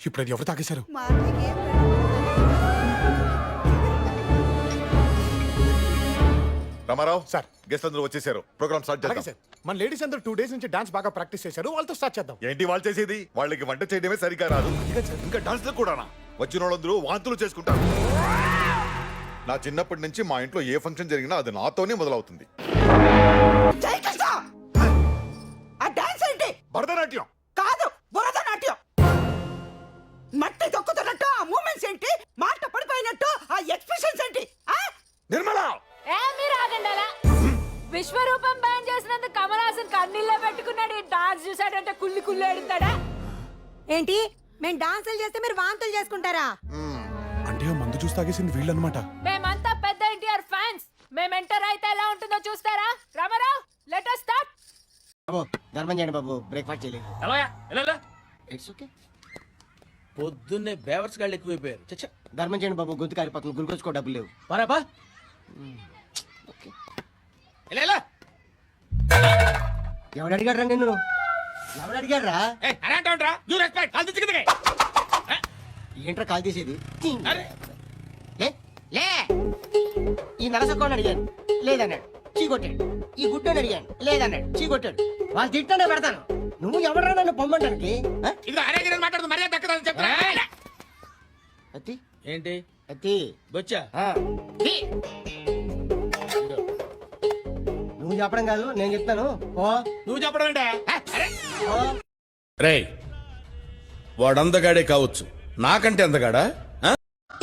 ఇప్పుడు అది ఎవరు తాగేశారు? రామారావు సార్. గెస్ట్ అందరూ వచ్చేసారు. ప్రోగ్రామ్ స్టార్ట్ అలాగే చేద్దాం. సార్, మన లేడీస్ అందరూ 2 days నుంచి డాన్స్ బాగా ప్రాక్టీస్ చేశారు. వాళ్ళతో స్టార్ట్ చేద్దాం. ఏంటి వాళ్ళు చేసేది? వాళ్ళకి వంట చేయడమే సరిగా రాదు, ఇంకా డాన్స్ కూడానా? వచ్చిన వాళ్ళందరూ వాంతులు చేసుకుంటారు. నా చిన్నప్పటి నుంచి మా ఇంట్లో ఏ ఫంక్షన్ జరిగినా అది నాతోనే మొదలవుతుంది. భరతనాట్యం కాదు, భరతనాట్యం. మట్టి తొక్కుతున్నట్టు ఆ మూమెంట్స్ ఏంటి? మాట పడిపోయినట్టు ఆ ఎక్స్ప్రెషన్స్ ఏంటి? నిర్మల మీరు ఆగండాలా? విశ్వరూపం బ్యాన్ చేసినందుకు కమల్ హాసన్ కన్నీళ్ళ పెట్టుకున్నాడు. ఈ డాన్స్ చూసాడంటే కుళ్ళి కుళ్ళి ఏడుతాడా ఏంటి? మేము డాన్సులు చేస్తే మీరు వాంతులు చేసుకుంటారా? అంటే ఆ మందు చూసి తాగేసింది వీళ్ళనమాట. మేమంతా పెద్ద ఎన్టీఆర్ ఫ్యాన్స్. మేము ఎంటర్ అయితే ఎలా ఉంటుందో చూస్తారా? Ramarao, let us start. బాబు ధర్మం చేయండి బాబు, బ్రేక్ఫాస్ట్ చేయలేదు. It's okay. పొద్దున్నే బేవర్స్ గాళ్ళు ఎక్కువైపోయారు. చచ్చా, ధర్మం చేయండి బాబు, గొంతు కారిపోతుంది, గురికొచ్చుకో డబ్బులు లేవు. పారాపా. ఎవడు అడిగాడు రా నిన్ను? ఎవడు అడిగాడు రా? ఏంట్రా కాల్ తీసేది? లే ఈ నరసక్కని అడిగాను, లేదన్నాడు, చీ కొట్టాడు. ఈ గుడ్డని అడిగాను, లేదన్నాడు, చీ కొట్టాడు. వాళ్ళు తిట్టానే పెడతాను. నువ్వు ఎవడరా నన్ను పొమ్మంటానికి? అత్తి ఏంటి అత్తి బొచ్చా? నువ్వు చెప్పడం కాదు, నేను చెప్తాను. ఓ నువ్వు చెప్పడం ఏంటే? ఓ. రేయ్, వాడందగాడే కావచ్చు, నాకంటే అందగాడా?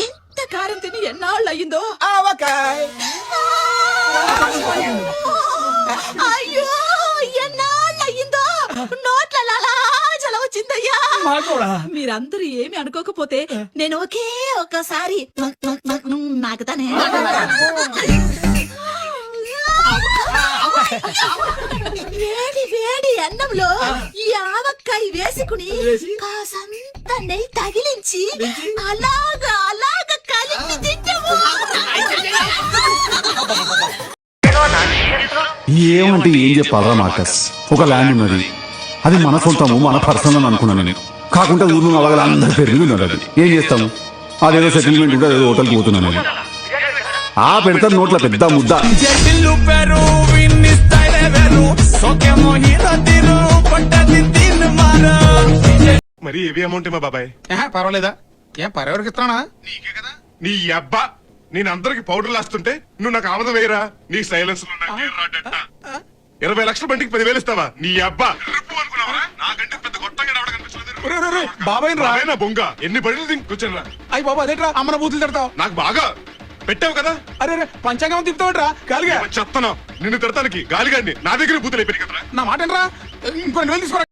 ఇంత కారం తిని ఎన్నాళ్ళు అయ్యిందో. అయ్యో, ఎన్నాళ్ళు అయ్యిందో. నోట్ల చల వచ్చిందయ్యా. మీరందరూ ఏమి అనుకోకపోతే నేను ఒక్కసారి నాకుతానే. వేడి వేడి అన్నంలో ఈ ఆవకాయ వేసుకుని కాసంత నెయ్యి తగిలించి అలాగా కలిపి తింటాము. ఏమంటే ఏం చెప్పాలరా మార్కస్? ఒక ల్యాండ్ ఉన్నది, అది మన సొంతము, మన పర్సనల్ అనుకున్నాను నేను. కాకుండా ఊర్లో అవగల అందరి పేరు ఉన్నది. అది ఏం చేస్తాము? అదేదో సెటిల్మెంట్ ఉంటే అదేదో హోటల్కి పోతున్నాను నేను. ఆ పెడతారు నోట్ల పెద్ద ముద్ద. మరి ఏవి అమౌంట్ ఏమో బాబాయ్? పర్వాలేదా? ఏం పరెవరికి ఇస్తానా? నీకే కదా. నీ అబ్బా, నేను అందరికి పౌడర్ లాస్తుంటే నువ్వు నాకు ఆమదం వేయరా? నీ సైలెన్స్ 20 లక్షల బండికి 10,000 ఇస్తావా? నీ అబ్బా నాకంటే పెద్ద గొట్టంగా బాబాయ్ రా. బొంగ ఎన్ని బడులు కూర్చొని రా. అయ్యి బాబా అదేట్రా అమ్మన బూతులు తిడతావు? నాకు బాగా పెట్టావు కదా. అరే పంచాంగం తిప్పుతావట్రా గాలిగా? చెత్తనా నిన్ను తిడతానికి గాలిగాడిని నా దగ్గర బూతులు అయిపోయి కదా. నా మాట రా, ఇంకో 2,000 తీసుకోరా.